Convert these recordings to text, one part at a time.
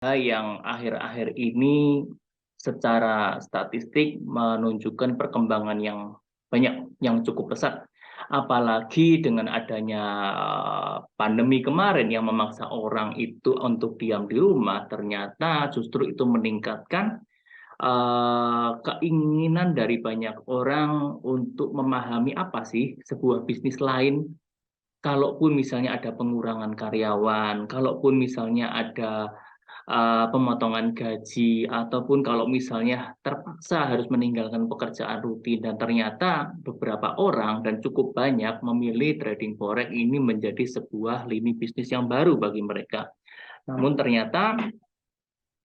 yang akhir-akhir ini secara statistik menunjukkan perkembangan yang banyak, yang cukup pesat. Apalagi dengan adanya pandemi kemarin yang memaksa orang itu untuk diam di rumah, ternyata justru itu meningkatkan keinginan dari banyak orang untuk memahami apa sih sebuah bisnis lain. Kalaupun misalnya ada pengurangan karyawan, kalaupun misalnya ada pemotongan gaji, ataupun kalau misalnya terpaksa harus meninggalkan pekerjaan rutin, dan ternyata beberapa orang dan cukup banyak memilih trading forex ini menjadi sebuah lini bisnis yang baru bagi mereka. Namun ternyata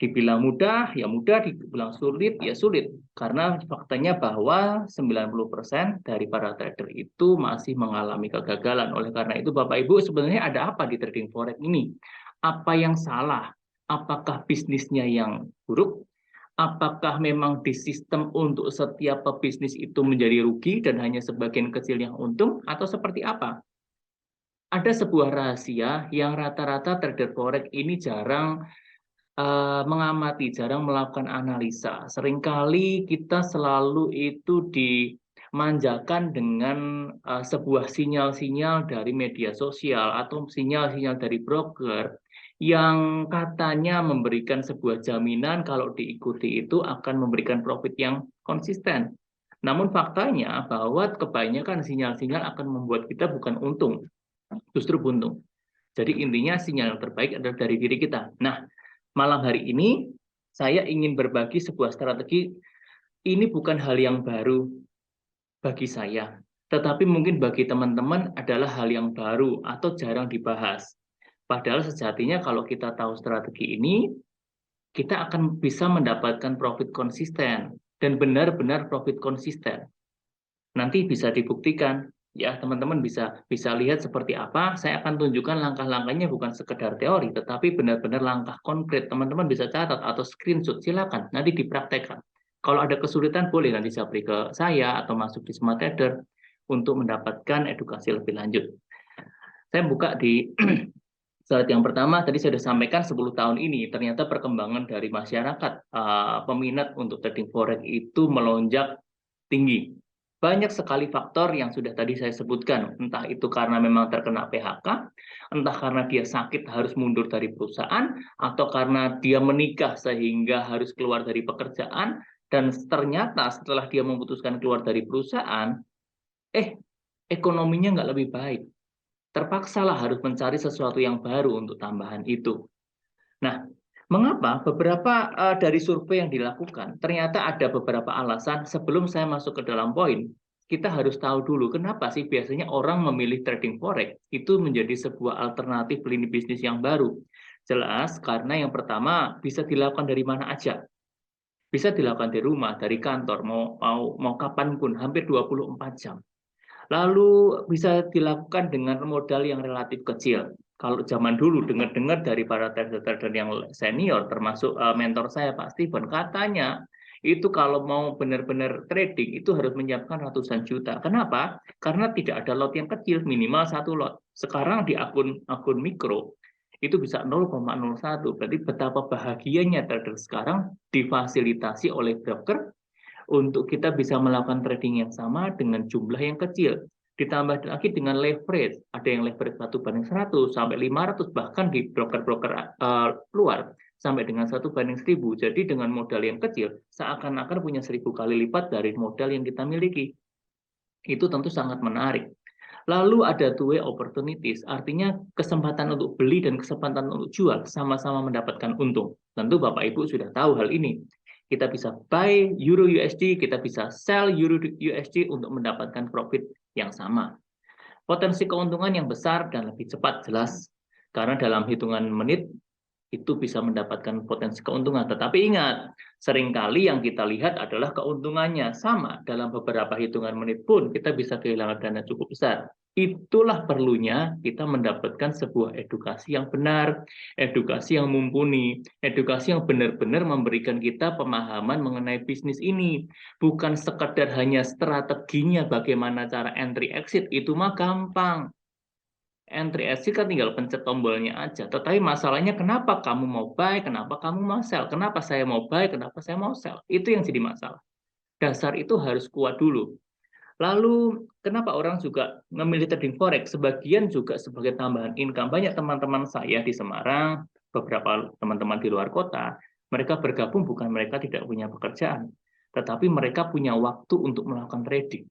dibilang mudah, ya mudah, dibilang sulit, ya sulit. Karena faktanya bahwa 90% dari para trader itu masih mengalami kegagalan. Oleh karena itu, Bapak Ibu, sebenarnya ada apa di trading forex ini? Apa yang salah? Apakah bisnisnya yang buruk? Apakah memang di sistem untuk setiap pebisnis itu menjadi rugi dan hanya sebagian kecil yang untung? Atau seperti apa? Ada sebuah rahasia yang rata-rata trader forex ini jarang mengamati, jarang melakukan analisa. Seringkali kita selalu itu dimanjakan dengan sebuah sinyal-sinyal dari media sosial atau sinyal-sinyal dari broker yang katanya memberikan sebuah jaminan kalau diikuti itu akan memberikan profit yang konsisten. Namun faktanya bahwa kebanyakan sinyal-sinyal akan membuat kita bukan untung, justru buntung. Jadi intinya sinyal yang terbaik adalah dari diri kita. Nah, malam hari ini saya ingin berbagi sebuah strategi. Ini bukan hal yang baru bagi saya, tetapi mungkin bagi teman-teman adalah hal yang baru atau jarang dibahas. Padahal sejatinya kalau kita tahu strategi ini, kita akan bisa mendapatkan profit konsisten dan benar-benar profit konsisten. Nanti bisa dibuktikan, ya teman-teman bisa bisa lihat seperti apa. Saya akan tunjukkan langkah-langkahnya, bukan sekedar teori tetapi benar-benar langkah konkret. Teman-teman bisa catat atau screenshot, silakan nanti dipraktekkan. Kalau ada kesulitan boleh nanti japri ke saya atau masuk di Smart Trader untuk mendapatkan edukasi lebih lanjut. Saya buka di slide yang pertama. Tadi saya sudah sampaikan 10 tahun ini ternyata perkembangan dari masyarakat peminat untuk trading forex itu melonjak tinggi. Banyak sekali faktor yang sudah tadi saya sebutkan, entah itu karena memang terkena PHK, entah karena dia sakit harus mundur dari perusahaan, atau karena dia menikah sehingga harus keluar dari pekerjaan, dan ternyata setelah dia memutuskan keluar dari perusahaan, ekonominya nggak lebih baik. Terpaksalah harus mencari sesuatu yang baru untuk tambahan itu. Nah, mengapa beberapa dari survei yang dilakukan, ternyata ada beberapa alasan. Sebelum saya masuk ke dalam poin, kita harus tahu dulu kenapa sih biasanya orang memilih trading forex itu menjadi sebuah alternatif lini bisnis yang baru. Jelas karena yang pertama bisa dilakukan dari mana aja. Bisa dilakukan di rumah, dari kantor, mau kapanpun, hampir 24 jam. Lalu bisa dilakukan dengan modal yang relatif kecil. Kalau zaman dulu dengar-dengar dari para trader-trader yang senior, termasuk mentor saya Pak Steven, katanya itu kalau mau benar-benar trading itu harus menyiapkan ratusan juta. Kenapa? Karena tidak ada lot yang kecil, minimal satu lot. Sekarang di akun mikro itu bisa 0,01. Berarti betapa bahagianya trader sekarang difasilitasi oleh broker untuk kita bisa melakukan trading yang sama dengan jumlah yang kecil. Ditambah lagi dengan leverage, ada yang leverage 1:100 sampai 500, bahkan di broker-broker luar sampai dengan 1:1000. Jadi dengan modal yang kecil, seakan-akan punya 1000 kali lipat dari modal yang kita miliki. Itu tentu sangat menarik. Lalu ada two-way opportunities, artinya kesempatan untuk beli dan kesempatan untuk jual sama-sama mendapatkan untung. Tentu Bapak Ibu sudah tahu hal ini. Kita bisa buy Euro USD, kita bisa sell Euro USD untuk mendapatkan profit yang sama. Potensi keuntungan yang besar dan lebih cepat jelas. Karena dalam hitungan menit itu bisa mendapatkan potensi keuntungan. Tetapi ingat, seringkali yang kita lihat adalah keuntungannya sama. Dalam beberapa hitungan menit pun kita bisa kehilangan dana cukup besar. Itulah perlunya kita mendapatkan sebuah edukasi yang benar, edukasi yang mumpuni, edukasi yang benar-benar memberikan kita pemahaman mengenai bisnis ini. Bukan sekedar hanya strateginya bagaimana cara entry exit, itu mah gampang. Entry exit kan tinggal pencet tombolnya aja. Tetapi masalahnya kenapa kamu mau buy, kenapa kamu mau sell, kenapa saya mau buy, kenapa saya mau sell. Itu yang jadi masalah. Dasar itu harus kuat dulu. Lalu kenapa orang juga memilih trading forex? Sebagian juga sebagai tambahan income. Banyak teman-teman saya di Semarang, beberapa teman-teman di luar kota, mereka bergabung bukan mereka tidak punya pekerjaan, tetapi mereka punya waktu untuk melakukan trading.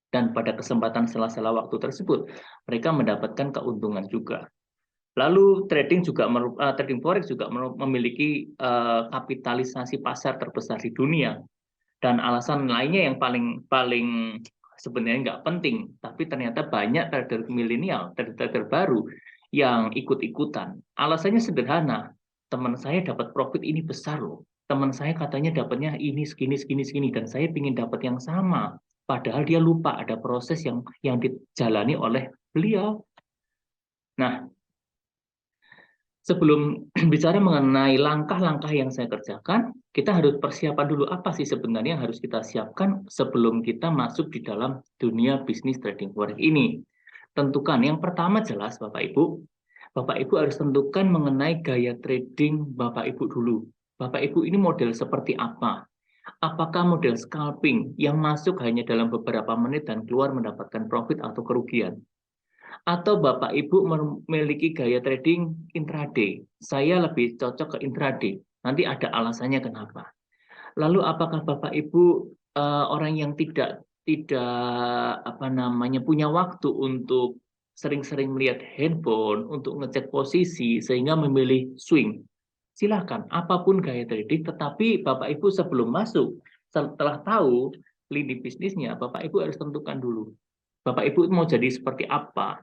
Dan pada kesempatan sela-sela waktu tersebut, mereka mendapatkan keuntungan juga. Lalu trading forex juga memiliki kapitalisasi pasar terbesar di dunia. Dan alasan lainnya yang paling paling sebenarnya nggak penting, tapi ternyata banyak trader milenial, trader baru yang ikut-ikutan. Alasannya sederhana, teman saya dapat profit ini besar loh. Teman saya katanya dapatnya ini segini segini segini dan saya ingin dapat yang sama. Padahal dia lupa ada proses yang dijalani oleh beliau. Nah, sebelum bicara mengenai langkah-langkah yang saya kerjakan, kita harus persiapan dulu apa sih sebenarnya yang harus kita siapkan sebelum kita masuk di dalam dunia bisnis trading forex ini. Tentukan yang pertama jelas Bapak Ibu. Bapak Ibu harus tentukan mengenai gaya trading Bapak Ibu dulu. Bapak Ibu ini model seperti apa? Apakah model scalping yang masuk hanya dalam beberapa menit dan keluar mendapatkan profit atau kerugian? Atau Bapak Ibu memiliki gaya trading intraday. Saya lebih cocok ke intraday. Nanti ada alasannya kenapa. Lalu apakah Bapak Ibu orang yang tidak apa namanya punya waktu untuk sering-sering melihat handphone untuk ngecek posisi sehingga memilih swing? Silahkan, apapun gaya trading, tetapi Bapak Ibu sebelum masuk, setelah tahu lini bisnisnya, Bapak Ibu harus tentukan dulu. Bapak Ibu mau jadi seperti apa?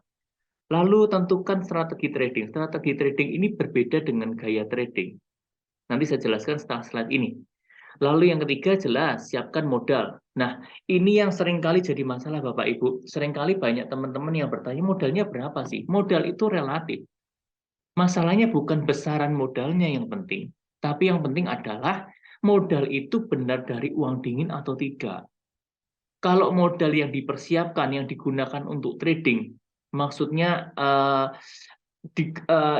Lalu tentukan strategi trading. Strategi trading ini berbeda dengan gaya trading. Nanti saya jelaskan setelah slide ini. Lalu yang ketiga jelas, siapkan modal. Nah, ini yang seringkali jadi masalah Bapak Ibu. Seringkali banyak teman-teman yang bertanya, modalnya berapa sih? Modal itu relatif. Masalahnya bukan besaran modalnya yang penting. Tapi yang penting adalah modal itu benar dari uang dingin atau tidak. Kalau modal yang dipersiapkan, yang digunakan untuk trading, maksudnya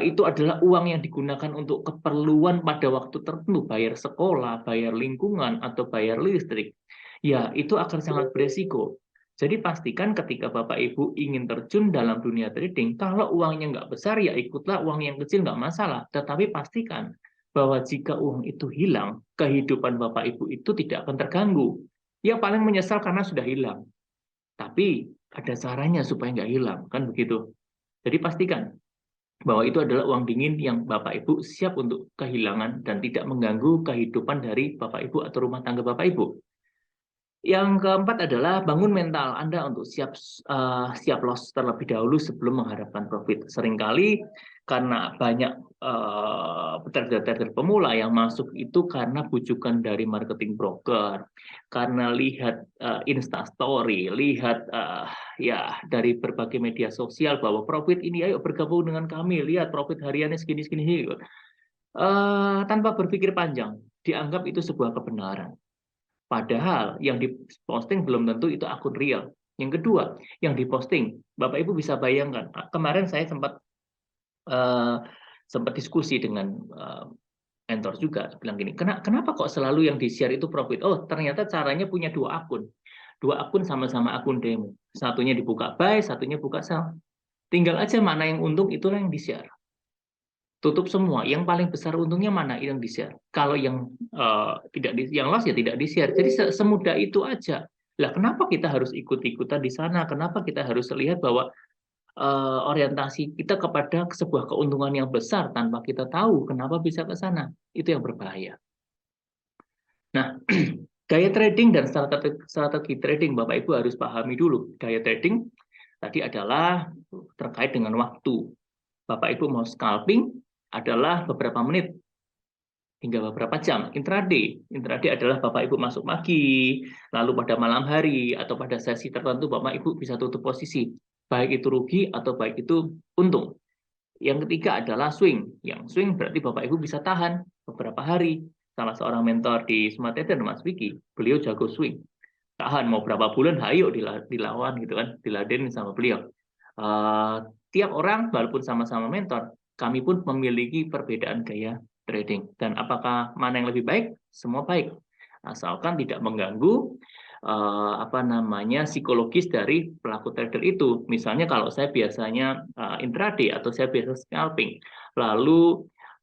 itu adalah uang yang digunakan untuk keperluan pada waktu tertentu, bayar sekolah, bayar lingkungan, atau bayar listrik, ya itu akan sangat beresiko. Jadi pastikan ketika Bapak Ibu ingin terjun dalam dunia trading, kalau uangnya nggak besar, ya ikutlah uang yang kecil nggak masalah. Tetapi pastikan bahwa jika uang itu hilang, kehidupan Bapak Ibu itu tidak akan terganggu. Yang paling menyesal karena sudah hilang. Tapi ada caranya supaya nggak hilang, kan begitu. Jadi pastikan bahwa itu adalah uang dingin yang Bapak Ibu siap untuk kehilangan dan tidak mengganggu kehidupan dari Bapak Ibu atau rumah tangga Bapak Ibu. Yang keempat adalah bangun mental Anda untuk siap loss terlebih dahulu sebelum mengharapkan profit. Seringkali karena banyak trader-trader pemula yang masuk itu karena bujukan dari marketing broker, karena lihat Insta Story, lihat ya dari berbagai media sosial bahwa profit ini ayo bergabung dengan kami, lihat profit hariannya segini-segini. Tanpa berpikir panjang, dianggap itu sebuah kebenaran. Padahal yang diposting belum tentu itu akun real. Yang kedua, yang diposting, Bapak Ibu bisa bayangkan. Kemarin saya sempat diskusi dengan mentor juga, bilang gini, kenapa kok selalu yang di-share itu profit? Oh, ternyata caranya punya dua akun. Dua akun sama-sama akun demo. Satunya dibuka buy, satunya buka sell. Tinggal aja mana yang untung, itulah yang di-share. Tutup semua. Yang paling besar untungnya mana yang di-share. Kalau yang yang loss ya tidak di-share. Jadi semudah itu aja. Lah kenapa kita harus ikut-ikutan di sana? Kenapa kita harus lihat bahwa orientasi kita kepada sebuah keuntungan yang besar tanpa kita tahu kenapa bisa ke sana? Itu yang berbahaya. Nah, gaya trading dan strategi trading Bapak Ibu harus pahami dulu. Gaya trading tadi adalah terkait dengan waktu. Bapak Ibu mau scalping adalah beberapa menit hingga beberapa jam. Intraday adalah Bapak Ibu masuk pagi, lalu pada malam hari atau pada sesi tertentu Bapak Ibu bisa tutup posisi, baik itu rugi atau baik itu untung. Yang ketiga adalah swing. Yang swing berarti Bapak Ibu bisa tahan beberapa hari. Salah seorang mentor di Smart Trader, Mas Vicky, beliau jago swing. Tahan mau berapa bulan, ayo dilawan gitu kan, diladenin sama beliau. tiap orang walaupun sama-sama mentor, kami pun memiliki perbedaan gaya trading. Dan apakah mana yang lebih baik? Semua baik, asalkan tidak mengganggu psikologis dari pelaku trader itu. Misalnya kalau saya biasanya intraday atau saya biasa scalping, lalu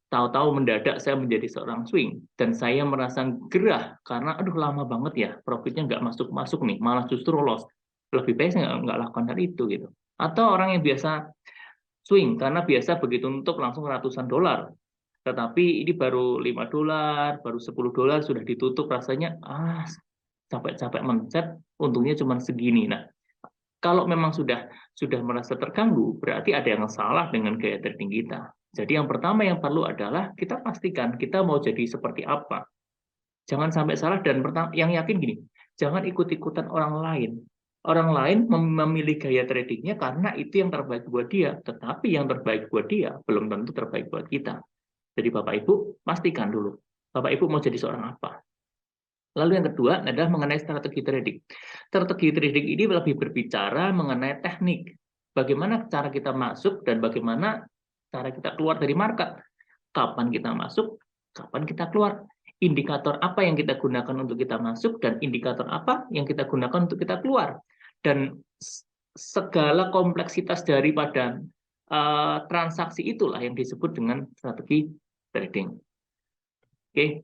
tahu-tahu mendadak saya menjadi seorang swing dan saya merasa gerah karena aduh lama banget ya profitnya nggak masuk nih, malah justru loss. Lebih baik saya nggak lakukan hal itu gitu. Atau orang yang biasa swing karena biasa begitu untuk langsung ratusan dolar, tetapi ini baru $5, baru $10 sudah ditutup, rasanya capek-capek mencet, untungnya cuma segini. Nah, kalau memang sudah merasa terganggu, berarti ada yang salah dengan gaya trading kita. Jadi yang pertama yang perlu adalah kita pastikan kita mau jadi seperti apa. Jangan sampai salah, dan yang yakin gini, jangan ikut-ikutan orang lain. Orang lain memilih gaya tradingnya karena itu yang terbaik buat dia, tetapi yang terbaik buat dia belum tentu terbaik buat kita. Jadi Bapak Ibu, pastikan dulu, Bapak Ibu mau jadi seorang apa. Lalu yang kedua adalah mengenai strategi trading. Strategi trading ini lebih berbicara mengenai teknik. Bagaimana cara kita masuk dan bagaimana cara kita keluar dari market. Kapan kita masuk, kapan kita keluar. Indikator apa yang kita gunakan untuk kita masuk dan indikator apa yang kita gunakan untuk kita keluar. Dan segala kompleksitas daripada transaksi itulah yang disebut dengan strategi trading. Oke.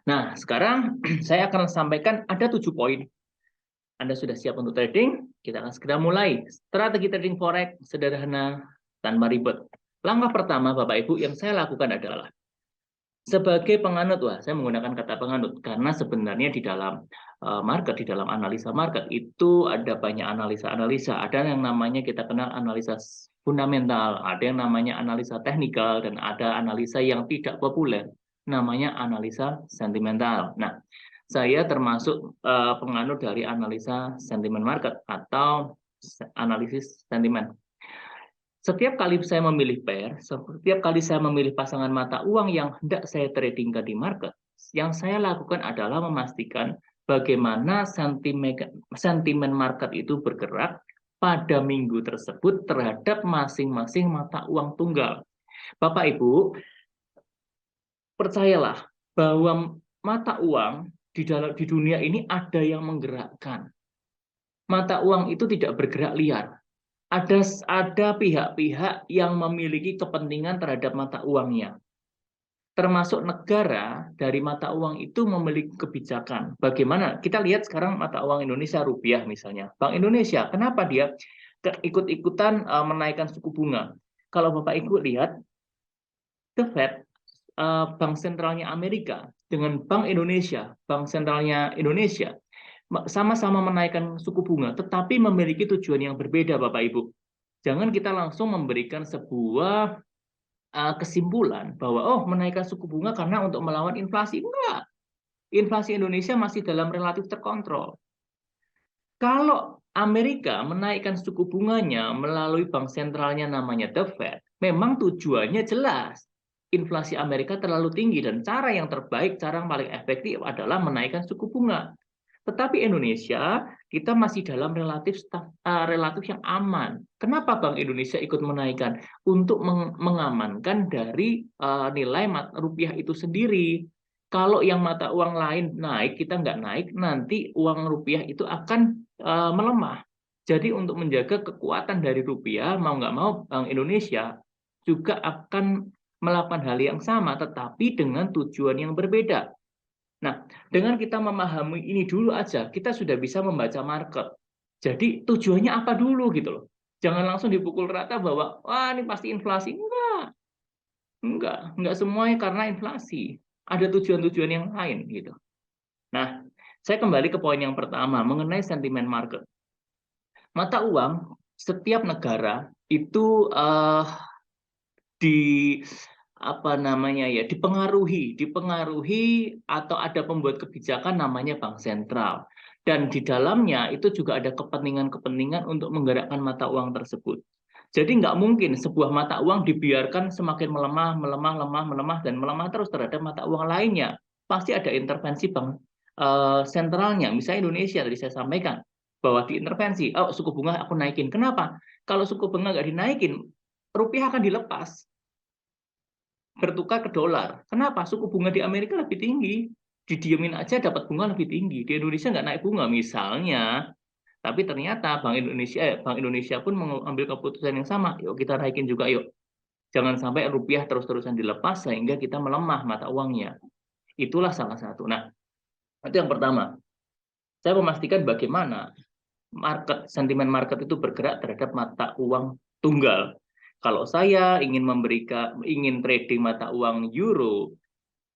Nah, sekarang saya akan sampaikan ada 7 poin. Anda sudah siap untuk trading? Kita akan segera mulai. Strategi trading forex sederhana tanpa ribet. Langkah pertama, Bapak Ibu, yang saya lakukan adalah sebagai penganut, saya menggunakan kata penganut karena sebenarnya di dalam market, di dalam analisa market itu ada banyak analisa-analisa. Ada yang namanya kita kenal analisa fundamental, ada yang namanya analisa teknikal, dan ada analisa yang tidak populer, namanya analisa sentimental. Nah, saya termasuk penganut dari analisa sentimen market atau analisis sentimen. Setiap kali saya memilih pair, setiap kali saya memilih pasangan mata uang yang hendak saya tradingkan di market, yang saya lakukan adalah memastikan bagaimana sentimen market itu bergerak pada minggu tersebut terhadap masing-masing mata uang tunggal. Bapak Ibu, percayalah bahwa mata uang di dunia ini ada yang menggerakkan. Mata uang itu tidak bergerak liar. Ada pihak-pihak yang memiliki kepentingan terhadap mata uangnya. Termasuk negara dari mata uang itu memiliki kebijakan. Bagaimana? Kita lihat sekarang mata uang Indonesia, rupiah misalnya. Bank Indonesia, kenapa dia ikut-ikutan menaikkan suku bunga? Kalau Bapak Ibu lihat, The Fed, Bank Sentralnya Amerika, dengan Bank Indonesia, Bank Sentralnya Indonesia, sama-sama menaikkan suku bunga, tetapi memiliki tujuan yang berbeda, Bapak Ibu. Jangan kita langsung memberikan sebuah kesimpulan bahwa menaikkan suku bunga karena untuk melawan inflasi. Enggak. Inflasi Indonesia masih dalam relatif terkontrol. Kalau Amerika menaikkan suku bunganya melalui bank sentralnya namanya The Fed, memang tujuannya jelas. Inflasi Amerika terlalu tinggi dan cara yang terbaik, cara yang paling efektif adalah menaikkan suku bunga. Tetapi Indonesia, kita masih dalam relatif yang aman. Kenapa Bank Indonesia ikut menaikkan? Untuk mengamankan dari nilai rupiah itu sendiri. Kalau yang mata uang lain naik, kita nggak naik, nanti uang rupiah itu akan melemah. Jadi untuk menjaga kekuatan dari rupiah, mau nggak mau Bank Indonesia juga akan melakukan hal yang sama, tetapi dengan tujuan yang berbeda. Nah, dengan kita memahami ini dulu aja, kita sudah bisa membaca market. Jadi tujuannya apa dulu gitu loh. Jangan langsung dipukul rata bahwa, wah ini pasti inflasi. Enggak semuanya karena inflasi. Ada tujuan-tujuan yang lain gitu. Nah, saya kembali ke poin yang pertama mengenai sentimen market. Mata uang setiap negara itu dipengaruhi atau ada pembuat kebijakan namanya bank sentral, dan di dalamnya itu juga ada kepentingan-kepentingan untuk menggerakkan mata uang tersebut. Jadi nggak mungkin sebuah mata uang dibiarkan semakin melemah dan melemah terus terhadap mata uang lainnya. Pasti ada intervensi bank sentralnya. Misalnya Indonesia tadi saya sampaikan bahwa diintervensi, suku bunga aku naikin. Kenapa? Kalau suku bunga nggak dinaikin, rupiah akan dilepas, bertukar ke dolar. Kenapa? Suku bunga di Amerika lebih tinggi. Didiemin aja dapat bunga lebih tinggi. Di Indonesia nggak naik bunga misalnya. Tapi ternyata Bank Indonesia pun mengambil keputusan yang sama. Yuk kita naikin juga yuk. Jangan sampai rupiah terus-terusan dilepas sehingga kita melemah mata uangnya. Itulah salah satu. Nah, itu yang pertama. Saya memastikan bagaimana sentimen market itu bergerak terhadap mata uang tunggal. Kalau saya ingin trading mata uang euro,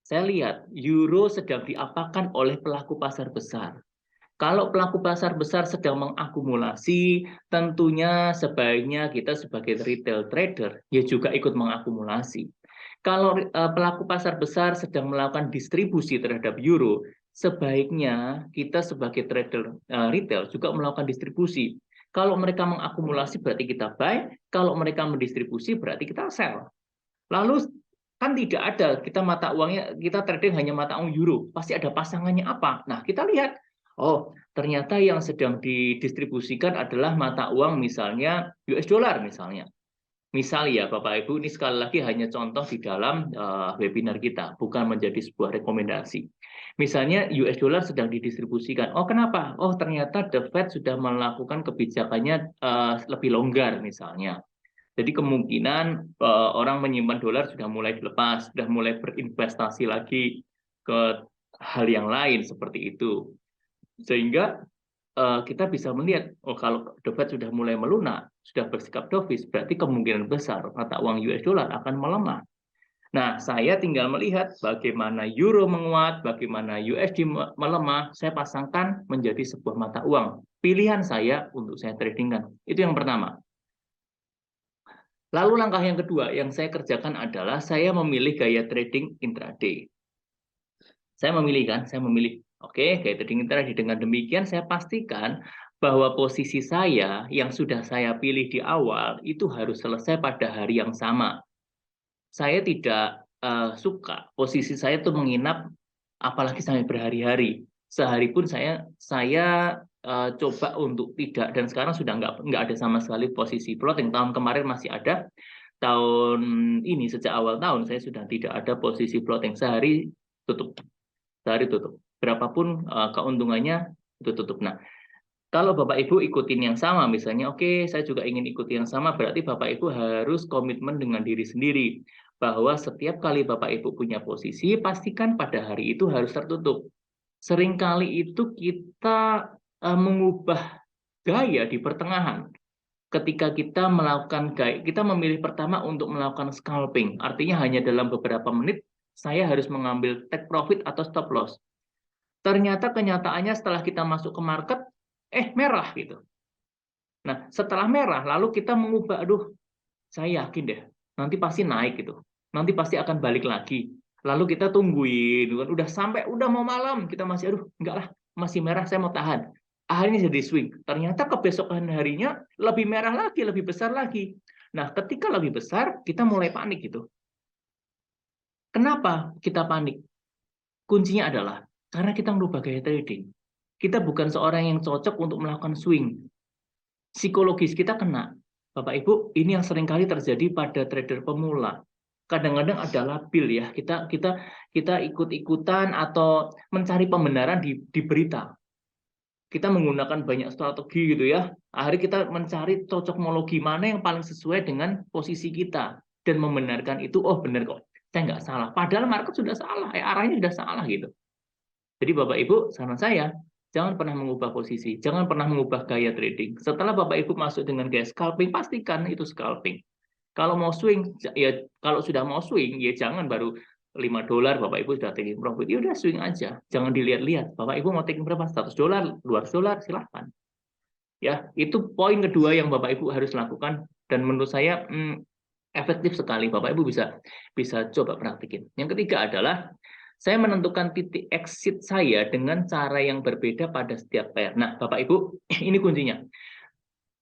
saya lihat euro sedang diapakan oleh pelaku pasar besar. Kalau pelaku pasar besar sedang mengakumulasi, tentunya sebaiknya kita sebagai retail trader ya juga ikut mengakumulasi. Kalau pelaku pasar besar sedang melakukan distribusi terhadap euro, sebaiknya kita sebagai trader retail juga melakukan distribusi. Kalau mereka mengakumulasi berarti kita buy, kalau mereka mendistribusi berarti kita sell. Lalu kan tidak ada kita trading hanya mata uang euro, pasti ada pasangannya apa. Nah, kita lihat, oh ternyata yang sedang didistribusikan adalah mata uang misalnya US dollar misalnya. Misal ya Bapak Ibu, ini sekali lagi hanya contoh di dalam webinar kita, bukan menjadi sebuah rekomendasi. Misalnya US dollar sedang didistribusikan. Oh kenapa? Oh ternyata The Fed sudah melakukan kebijakannya lebih longgar misalnya. Jadi kemungkinan orang menyimpan dolar sudah mulai dilepas, sudah mulai berinvestasi lagi ke hal yang lain seperti itu. Sehingga kita bisa melihat, oh kalau The Fed sudah mulai melunak, sudah bersikap dovish, berarti kemungkinan besar mata uang US dollar akan melemah. Nah, saya tinggal melihat bagaimana euro menguat, bagaimana USD melemah, saya pasangkan menjadi sebuah mata uang. Pilihan saya untuk saya tradingkan. Itu yang pertama. Lalu langkah yang kedua yang saya kerjakan adalah saya memilih gaya trading intraday. Saya memilih, oke, gaya trading intraday. Dengan demikian saya pastikan bahwa posisi saya yang sudah saya pilih di awal itu harus selesai pada hari yang sama. Saya tidak suka posisi saya itu menginap apalagi sampai berhari-hari. Sehari pun saya coba untuk tidak, dan sekarang sudah nggak ada sama sekali posisi floating. Tahun kemarin masih ada, tahun ini sejak awal tahun saya sudah tidak ada posisi floating. Sehari tutup, berapapun keuntungannya itu tutup. Nah, kalau Bapak Ibu ikutin yang sama, misalnya, oke, saya juga ingin ikuti yang sama, berarti Bapak Ibu harus komitmen dengan diri sendiri. Bahwa setiap kali Bapak Ibu punya posisi, pastikan pada hari itu harus tertutup. Seringkali itu kita mengubah gaya di pertengahan. Ketika kita memilih pertama untuk melakukan scalping. Artinya hanya dalam beberapa menit, saya harus mengambil take profit atau stop loss. Ternyata kenyataannya setelah kita masuk ke market, merah gitu. Nah, setelah merah, lalu kita mengubah, aduh, saya yakin deh, nanti pasti naik gitu. Nanti pasti akan balik lagi. Lalu kita tungguin, udah mau malam, kita masih, aduh, enggak lah, masih merah, saya mau tahan. Akhirnya jadi swing. Ternyata kebesokan harinya lebih merah lagi, lebih besar lagi. Nah, ketika lebih besar, kita mulai panik gitu. Kenapa kita panik? Kuncinya adalah karena kita merubah gaya trading. Kita bukan seorang yang cocok untuk melakukan swing. Psikologis kita kena. Bapak Ibu, ini yang seringkali terjadi pada trader pemula. Kadang-kadang ada labil ya, kita ikut-ikutan atau mencari pembenaran di berita. Kita menggunakan banyak strategi gitu ya. Akhirnya kita mencari cocokmologi mana yang paling sesuai dengan posisi kita dan membenarkan itu, oh benar kok, saya nggak salah. Padahal market sudah salah, arahnya sudah salah gitu. Jadi Bapak Ibu, saran saya, jangan pernah mengubah posisi, jangan pernah mengubah gaya trading. Setelah Bapak Ibu masuk dengan gaya scalping, pastikan itu scalping. Kalau mau swing, ya kalau sudah mau swing, ya jangan baru $5 Bapak Ibu sudah taking profit. Ya udah swing aja, jangan dilihat-lihat. Bapak Ibu mau taking berapa? $100, $200, silahkan. Ya, itu poin kedua yang Bapak Ibu harus lakukan dan menurut saya efektif sekali. Bapak Ibu bisa coba praktikin. Yang ketiga adalah saya menentukan titik exit saya dengan cara yang berbeda pada setiap pair. Nah, Bapak Ibu, ini kuncinya.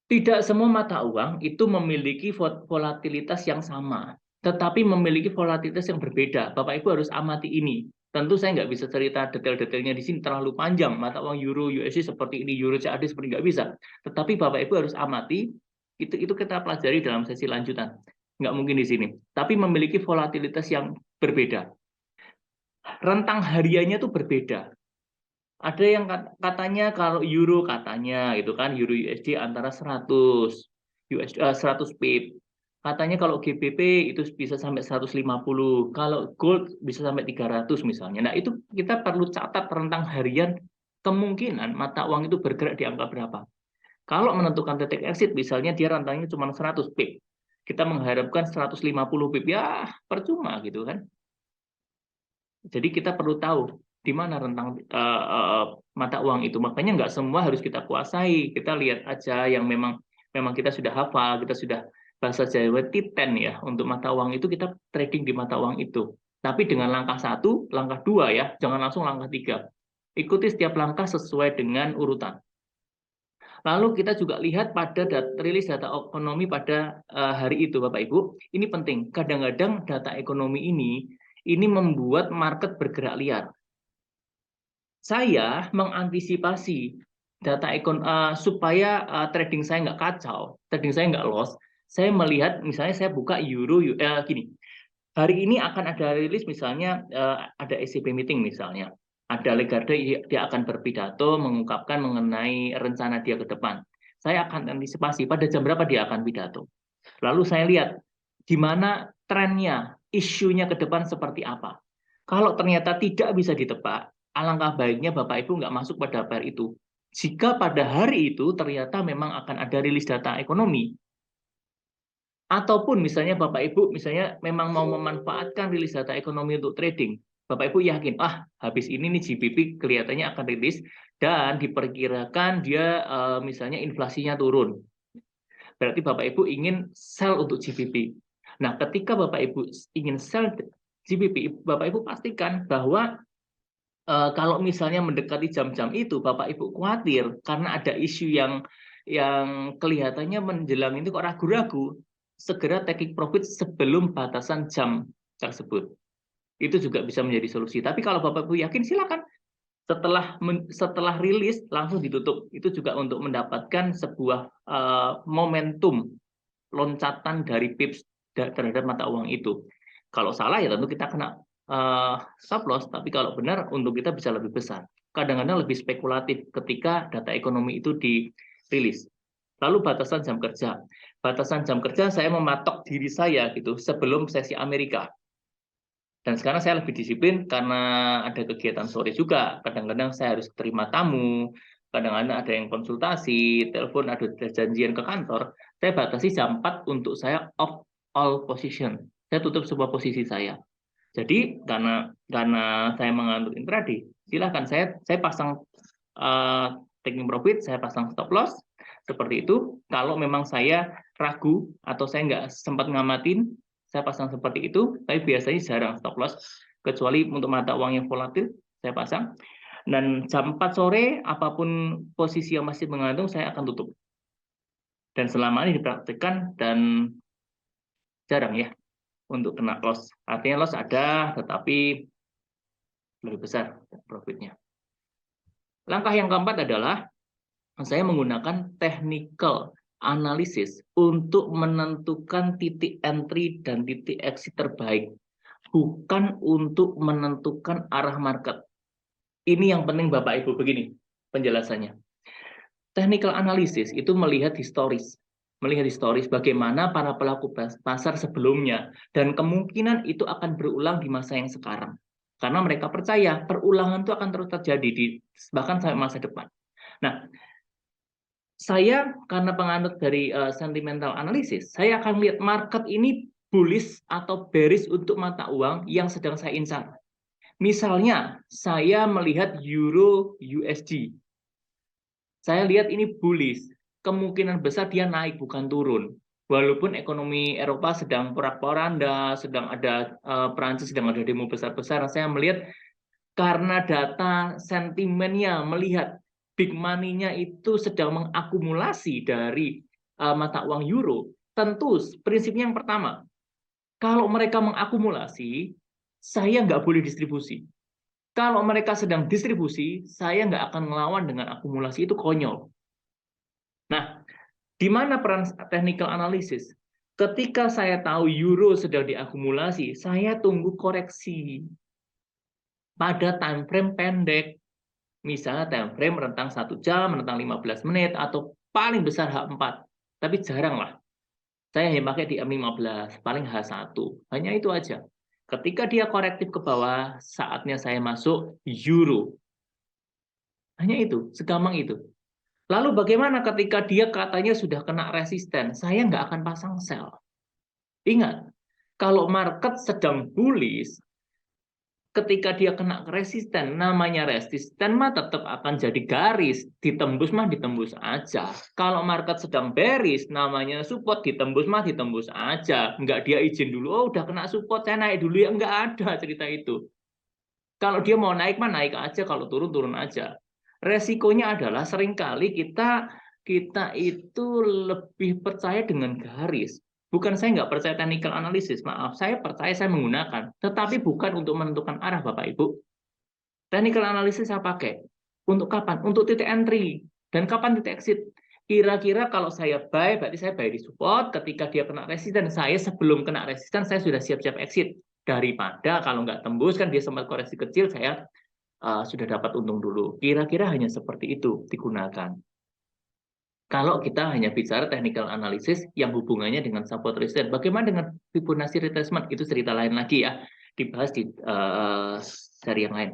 Tidak semua mata uang itu memiliki volatilitas yang sama, tetapi memiliki volatilitas yang berbeda. Bapak Ibu harus amati ini. Tentu saya nggak bisa cerita detail-detailnya di sini, terlalu panjang. Mata uang Euro, USD seperti ini, Euro CAD seperti nggak bisa. Tetapi Bapak Ibu harus amati Itu kita pelajari dalam sesi lanjutan. Nggak mungkin di sini. Tapi memiliki volatilitas yang berbeda. Rentang hariannya itu berbeda. Ada yang katanya kalau euro katanya gitu kan, euro USD antara 100 100 pip. Katanya kalau GBP itu bisa sampai 150, kalau gold bisa sampai 300 misalnya. Nah, itu kita perlu catat rentang harian kemungkinan mata uang itu bergerak di angka berapa. Kalau menentukan titik exit misalnya dia rentangnya cuma 100 pip. Kita mengharapkan 150 pip, ya percuma gitu kan. Jadi kita perlu tahu di mana rentang mata uang itu. Makanya nggak semua harus kita kuasai. Kita lihat aja yang memang memang kita sudah hafal, kita sudah bahasa Jawa titen ya untuk mata uang itu kita trading di mata uang itu. Tapi dengan langkah satu, langkah dua ya, jangan langsung langkah tiga. Ikuti setiap langkah sesuai dengan urutan. Lalu kita juga lihat pada rilis data ekonomi pada hari itu, Bapak Ibu. Ini penting. Kadang-kadang data ekonomi ini membuat market bergerak liar. Saya mengantisipasi data supaya trading saya nggak kacau, trading saya nggak loss. Saya melihat misalnya saya buka euro, gini. Hari ini akan ada rilis misalnya ada ECB meeting misalnya. Ada Lagarde, dia akan berpidato mengungkapkan mengenai rencana dia ke depan. Saya akan antisipasi pada jam berapa dia akan pidato. Lalu saya lihat gimana trennya, isunya ke depan seperti apa. Kalau ternyata tidak bisa ditebak, alangkah baiknya Bapak Ibu nggak masuk pada pair itu. Jika pada hari itu ternyata memang akan ada rilis data ekonomi, ataupun misalnya Bapak Ibu misalnya memang mau memanfaatkan rilis data ekonomi untuk trading, Bapak Ibu yakin, habis ini nih GBP kelihatannya akan rilis dan diperkirakan dia misalnya inflasinya turun. Berarti Bapak Ibu ingin sell untuk GBP. Nah, ketika Bapak Ibu ingin sell GBP, Bapak Ibu pastikan bahwa kalau misalnya mendekati jam-jam itu, Bapak Ibu khawatir karena ada isu yang kelihatannya menjelang itu kok ragu-ragu, segera taking profit sebelum batasan jam tersebut. Itu juga bisa menjadi solusi. Tapi kalau Bapak Ibu yakin, silakan setelah rilis langsung ditutup. Itu juga untuk mendapatkan sebuah momentum loncatan dari pips terhadap mata uang itu. Kalau salah ya tentu kita kena stop loss, tapi kalau benar untuk kita bisa lebih besar. Kadang-kadang lebih spekulatif ketika data ekonomi itu dirilis. Lalu batasan jam kerja. Batasan jam kerja saya mematok diri saya gitu sebelum sesi Amerika. Dan sekarang saya lebih disiplin karena ada kegiatan sore juga. Kadang-kadang saya harus terima tamu, kadang-kadang ada yang konsultasi, telepon, ada janjian ke kantor. Saya batasi jam 4 untuk saya off all position. Saya tutup sebuah posisi saya. Jadi karena saya menganut intraday, silahkan saya pasang taking profit, saya pasang stop loss seperti itu. Kalau memang saya ragu atau saya nggak sempat ngamatin, saya pasang seperti itu. Tapi biasanya jarang stop loss, kecuali untuk mata uang yang volatil saya pasang. Dan jam 4 sore, apapun posisi yang masih mengandung, saya akan tutup. Dan selama ini dipraktikkan dan jarang ya untuk kena loss. Artinya loss ada, tetapi lebih besar profitnya. Langkah yang keempat adalah saya menggunakan technical analysis untuk menentukan titik entry dan titik exit terbaik, bukan untuk menentukan arah market. Ini yang penting Bapak Ibu, begini penjelasannya. Technical analysis itu melihat historis bagaimana para pelaku pasar sebelumnya, dan kemungkinan itu akan berulang di masa yang sekarang. Karena mereka percaya perulangan itu akan terus terjadi bahkan sampai masa depan. Nah, saya karena penganut dari sentimental analysis, saya akan lihat market ini bullish atau bearish untuk mata uang yang sedang saya incar. Misalnya, saya melihat euro USD. Saya lihat ini bullish, kemungkinan besar dia naik bukan turun. Walaupun ekonomi Eropa sedang porak-poranda, sedang ada Perancis sedang ada demo besar-besaran, saya melihat karena data sentimennya melihat big money-nya itu sedang mengakumulasi dari mata uang euro. Tentu prinsipnya yang pertama, kalau mereka mengakumulasi, saya nggak boleh distribusi. Kalau mereka sedang distribusi, saya nggak akan melawan dengan akumulasi, itu konyol. Nah, Di mana peran technical analysis? Ketika saya tahu euro sedang diakumulasi, saya tunggu koreksi pada time frame pendek. Misalnya time frame rentang 1 jam, rentang 15 menit, atau paling besar H4. Tapi jarang lah. Saya hanya pakai di M15, paling H1. Hanya itu aja. Ketika dia korektif ke bawah, saatnya saya masuk euro. Hanya itu, segampang itu. Lalu bagaimana ketika dia katanya sudah kena resisten? Saya nggak akan pasang sell. Ingat, kalau market sedang bullish, ketika dia kena resisten, namanya resisten mah tetap akan jadi garis. Ditembus mah ditembus aja. Kalau market sedang bearish, namanya support, ditembus mah ditembus aja. Nggak dia izin dulu, oh udah kena support, saya naik dulu ya. Nggak ada cerita itu. Kalau dia mau naik mah naik aja, kalau turun turun aja. Resikonya adalah seringkali kita itu lebih percaya dengan garis. Bukan saya nggak percaya technical analysis, maaf, saya percaya, saya menggunakan. Tetapi bukan untuk menentukan arah, Bapak Ibu. Technical analysis saya pakai. Untuk kapan? Untuk titik entry. Dan kapan titik exit? Kira-kira kalau saya buy, berarti saya buy di support. Ketika dia kena resisten, saya sebelum kena resisten, saya sudah siap-siap exit. Daripada kalau nggak tembus, kan dia sempat koreksi kecil, saya sudah dapat untung dulu. Kira-kira hanya seperti itu digunakan. Kalau kita hanya bicara technical analysis yang hubungannya dengan support resistance, bagaimana dengan Fibonacci retracement? Itu cerita lain lagi ya, dibahas di seri yang lain.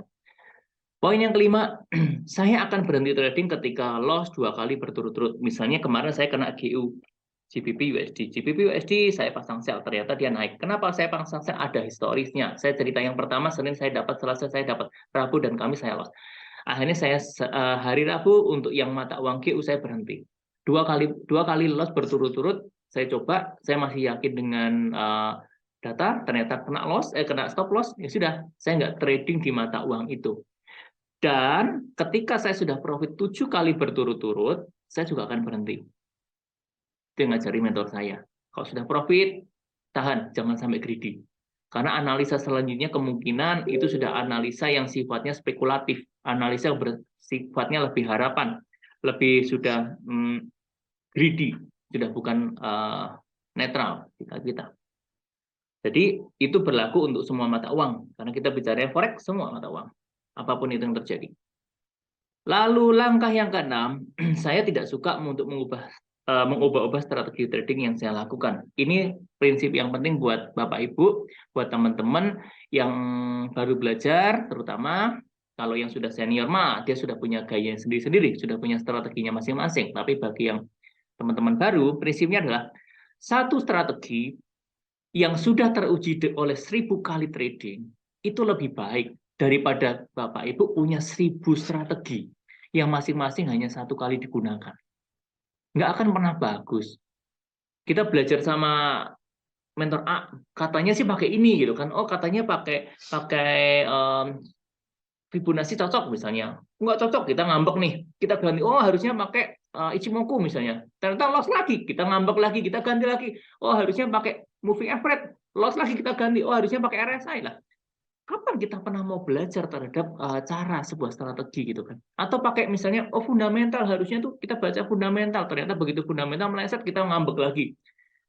Poin yang kelima, saya akan berhenti trading ketika loss 2 kali berturut-turut. Misalnya kemarin saya kena GU, GBP USD. GBP USD saya pasang sell, ternyata dia naik. Kenapa saya pasang sell? Ada historisnya. Saya cerita yang pertama, Senin saya dapat, Selasa saya dapat, Rabu dan Kamis saya loss. Akhirnya saya hari Rabu untuk yang mata uang GU saya berhenti. Dua kali loss berturut-turut, saya coba, saya masih yakin dengan data, ternyata kena stop loss, ya sudah, saya nggak trading di mata uang itu. Dan ketika saya sudah profit 7 kali berturut-turut, saya juga akan berhenti. Itu yang ngajari mentor saya. Kalau sudah profit, tahan, jangan sampai greedy. Karena analisa selanjutnya kemungkinan itu sudah analisa yang sifatnya spekulatif, analisa yang bersifatnya lebih harapan, lebih sudah greedy, sudah bukan netral kita. Jadi itu berlaku untuk semua mata uang, karena kita bicara forex semua mata uang, apapun itu yang terjadi. Lalu langkah yang keenam, saya tidak suka untuk mengubah-ubah strategi trading yang saya lakukan. Ini prinsip yang penting buat Bapak Ibu, buat teman-teman yang baru belajar, terutama kalau yang sudah senior mah dia sudah punya gaya sendiri-sendiri, sudah punya strateginya masing-masing. Tapi bagi yang teman-teman baru, prinsipnya adalah satu strategi yang sudah teruji oleh 1000 kali trading itu lebih baik daripada Bapak Ibu punya 1000 strategi yang masing-masing hanya 1 kali digunakan. Nggak akan pernah bagus. Kita belajar sama mentor A, katanya sih pakai ini gitu kan. Oh, katanya pakai Fibonacci cocok misalnya. Nggak cocok, kita ngambek nih. Kita ganti, oh harusnya pakai Ichimoku misalnya. Ternyata loss lagi, kita ngambek lagi, kita ganti lagi. Oh harusnya pakai moving average, loss lagi kita ganti. Oh harusnya pakai RSI lah. Kapan kita pernah mau belajar terhadap cara sebuah strategi gitu kan? Atau pakai misalnya, oh fundamental, harusnya tuh kita baca fundamental. Ternyata begitu fundamental meleset, kita ngambek lagi.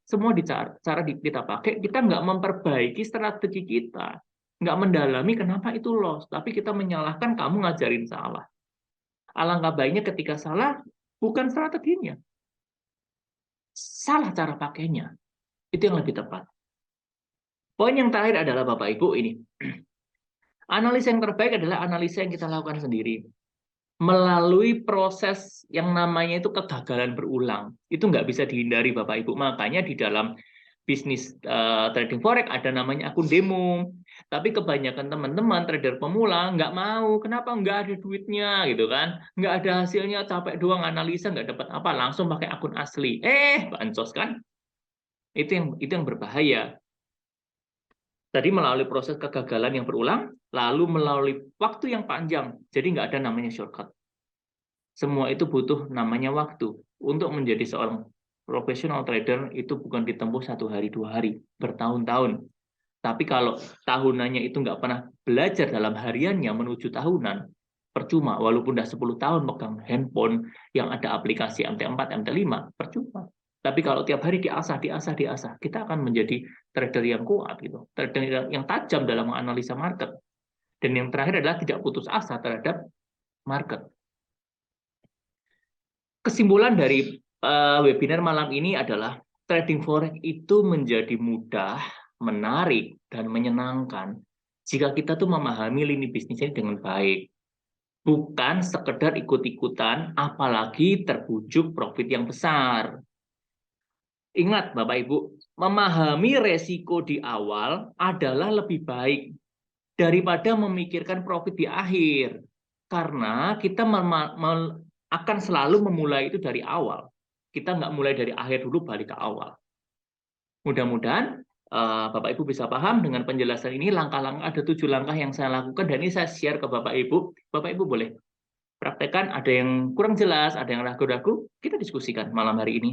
Semua cara kita pakai, kita nggak memperbaiki strategi kita. Nggak mendalami kenapa itu loss. Tapi kita menyalahkan kamu ngajarin salah. Alangkah baiknya ketika salah, bukan strateginya. Salah cara pakainya. Itu yang lebih tepat. Poin yang terakhir adalah Bapak Ibu ini. Analisa yang terbaik adalah analisa yang kita lakukan sendiri. Melalui proses yang namanya itu kegagalan berulang. Itu nggak bisa dihindari Bapak Ibu. Makanya di dalam bisnis trading forex ada namanya akun demo. Tapi kebanyakan teman-teman trader pemula nggak mau. Kenapa? Nggak ada duitnya gitu kan. Nggak ada hasilnya, capek doang analisa, nggak dapat apa. Langsung pakai akun asli. Bancos kan? Itu yang berbahaya. Tadi melalui proses kegagalan yang berulang, lalu melalui waktu yang panjang. Jadi nggak ada namanya shortcut. Semua itu butuh namanya waktu. Untuk menjadi seorang profesional trader itu bukan ditempuh 1 hari, 2 hari, bertahun-tahun. Tapi kalau tahunannya itu nggak pernah belajar dalam hariannya menuju tahunan, percuma. Walaupun udah 10 tahun megang handphone yang ada aplikasi MT4, MT5, percuma. Tapi kalau tiap hari diasah, kita akan menjadi trader yang kuat gitu, trader yang tajam dalam menganalisa market. Dan yang terakhir adalah tidak putus asa terhadap market. Kesimpulan dari webinar malam ini adalah trading forex itu menjadi mudah, menarik, dan menyenangkan jika kita tuh memahami lini bisnisnya dengan baik. Bukan sekedar ikut-ikutan, apalagi terbujuk profit yang besar. Ingat Bapak Ibu, memahami resiko di awal adalah lebih baik daripada memikirkan profit di akhir. Karena kita akan selalu memulai itu dari awal. Kita nggak mulai dari akhir dulu balik ke awal. Mudah-mudahan Bapak Ibu bisa paham dengan penjelasan ini. Langkah-langkah, ada 7 langkah yang saya lakukan dan ini saya share ke Bapak Ibu. Bapak Ibu boleh praktekkan, ada yang kurang jelas, ada yang ragu-ragu, kita diskusikan malam hari ini.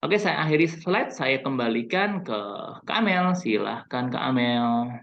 Oke, saya akhiri slide, saya kembalikan ke Kak Amel. Silahkan Kak Amel.